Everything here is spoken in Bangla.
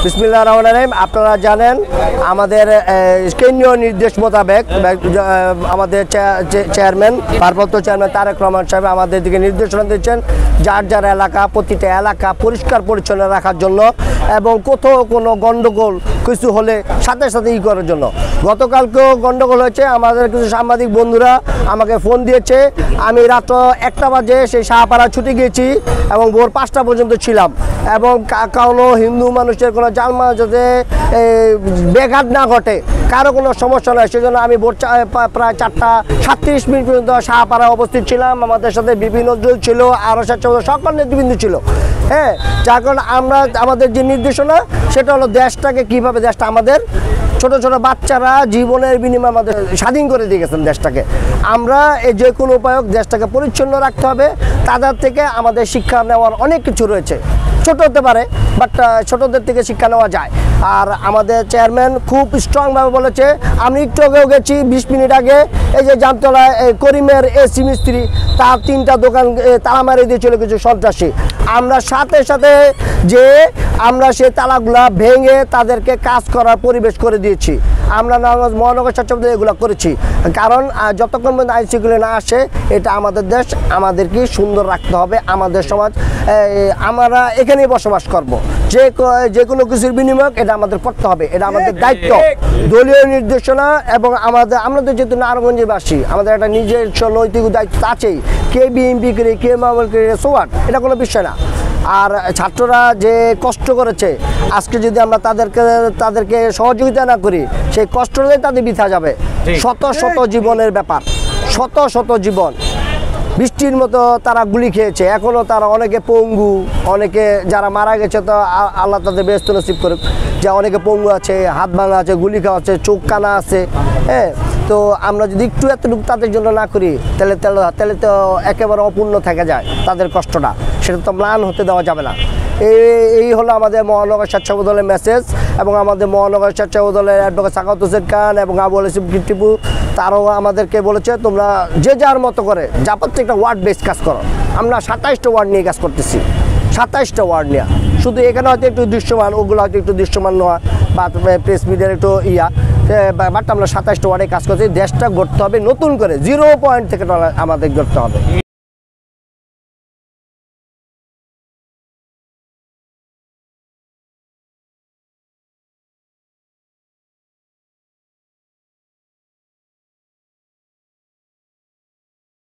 বিসমিল্লাহির রহমানির রহিম। আপনারা জানেন আমাদের কেন্দ্রীয় নির্দেশ মোতাবেক আমাদের চেয়ারম্যান ভারপ্রাপ্ত চেয়ারম্যান তারেক রহমান সাহেব আমাদের দিকে নির্দেশনা দিচ্ছেন যার যার এলাকা প্রতিটা এলাকা পরিষ্কার পরিচ্ছন্ন রাখার জন্য এবং কোথাও কোনো গণ্ডগোল কিছু হলে সাথে সাথে করার জন্য। গতকালকেও গণ্ডগোল হয়েছে, আমাদের কিছু সাংবাদিক বন্ধুরা আমাকে ফোন দিয়েছে। আমি রাত্র 1টা বাজে সেই শাহপাড়া ছুটে গিয়েছি এবং ভোর 5টা পর্যন্ত ছিলাম এবং কোনো হিন্দু মানুষের কোনো জালমা যাতে ব্যাঘাত না ঘটে, কারো কোনো সমস্যা নয়, সেজন্য আমি ভোর প্রায় 4:37 পর্যন্ত শাহপাড়া উপস্থিত ছিলাম। আমাদের সাথে বিভিন্ন দল ছিল, আরও সকল নেতৃবৃন্দ ছিল। হ্যাঁ, যার কারণে আমরা আমাদের যে নির্দেশনা সেটা হলো দেশটাকে কীভাবে, দেশটা আমাদের ছোট ছোট বাচ্চারা জীবনের বিনিময়ে আমাদের স্বাধীন করে দিয়ে গেছেন দেশটাকে। আমরা এই যে কোনো উপায় দেশটাকে পরিচ্ছন্ন রাখতে হবে। তাদের থেকে আমাদের শিক্ষা নেওয়ার অনেক কিছু রয়েছে, ছোট হতে পারে বাট ছোটদের থেকে শিক্ষা নেওয়া যায়। আর আমাদের চেয়ারম্যান খুব স্ট্রংভাবে বলেছে। আমি একটু আগেও গেছি 20 মিনিট আগে, এই যে জামতলায় করিমের এসি মিস্ত্রি তার 3টা দোকান তালা মারিয়ে দিয়ে চলে কিছু সন্ত্রাসী। আমরা সাথে সাথে যে আমরা সেই তালাগুলা ভেঙে তাদেরকে কাজ করার পরিবেশ করে দিয়েছি। আমরা মহানগর স্বেচ্ছাসেবক এগুলো করেছি, কারণ যতক্ষণ পর্যন্ত আইন শৃঙ্খলা না আসে এটা আমাদের দেশ, আমাদেরকে সুন্দর রাখতে হবে। আমাদের সমাজ আমরা এখানেই বসবাস করব, যে কোনো কিছুর বিনিময় এটা আমাদের করতে হবে, এটা আমাদের দায়িত্ব, দলীয় নির্দেশনা। এবং আমরা তো যেহেতু নারায়ণগঞ্জের বাসী, আমাদের একটা নিজের নৈতিক দায়িত্ব আছেই। কে বিএনপি করে কে মামল করে সোয়াট, এটা কোনো বিষয় না। আর ছাত্ররা যে কষ্ট করেছে, আজকে যদি আমরা তাদেরকে সহযোগিতা না করি সেই কষ্টটাই তাদের বৃথা যাবে। শত শত জীবনের ব্যাপার, শত শত জীবন বৃষ্টির মতো তারা গুলি খেয়েছে, এখনও তারা অনেকে পঙ্গু, অনেকে যারা মারা গেছে তো আল্লাহ তাদের বেহেশত নসিব করুক, যে অনেকে পঙ্গু আছে, হাত ভাঙা আছে, গুলি খাওয়া আছে, চোখ কানা আছে। হ্যাঁ, তো আমরা যদি একটু এতটুকু তাদের জন্য না করি তাহলে তো একেবারে অপূর্ণ থেকে যায় তাদের কষ্টটা, সেটা তো ম্লান হতে দেওয়া যাবে না। এই হলো আমাদের মহানগর স্বেচ্ছাসেবক দলের মেসেজ। এবং আমাদের মহানগর স্বেচ্ছাসেবক দলের অ্যাডভোকেট সাখাওয়াত হোসেন খান এবং আবু আলিম টিপু তারাও আমাদেরকে বলেছে তোমরা যে যার মতো করে যা প্রত্যেকটা ওয়ার্ড বেস কাজ করো। আমরা 27টা ওয়ার্ড নিয়ে কাজ করতেছি, 27টা ওয়ার্ড নিয়ে। শুধু এখানে হয়তো একটু দৃশ্যমান, ওগুলো হয়তো একটু দৃশ্যমান নয় বা প্রেস মিডিয়ার একটু বাট আমরা 27টা ওয়ার্ডে কাজ করছি। দেশটা গড়তে হবে নতুন করে, 0 পয়েন্ট থেকে আমাদের গড়তে হবে।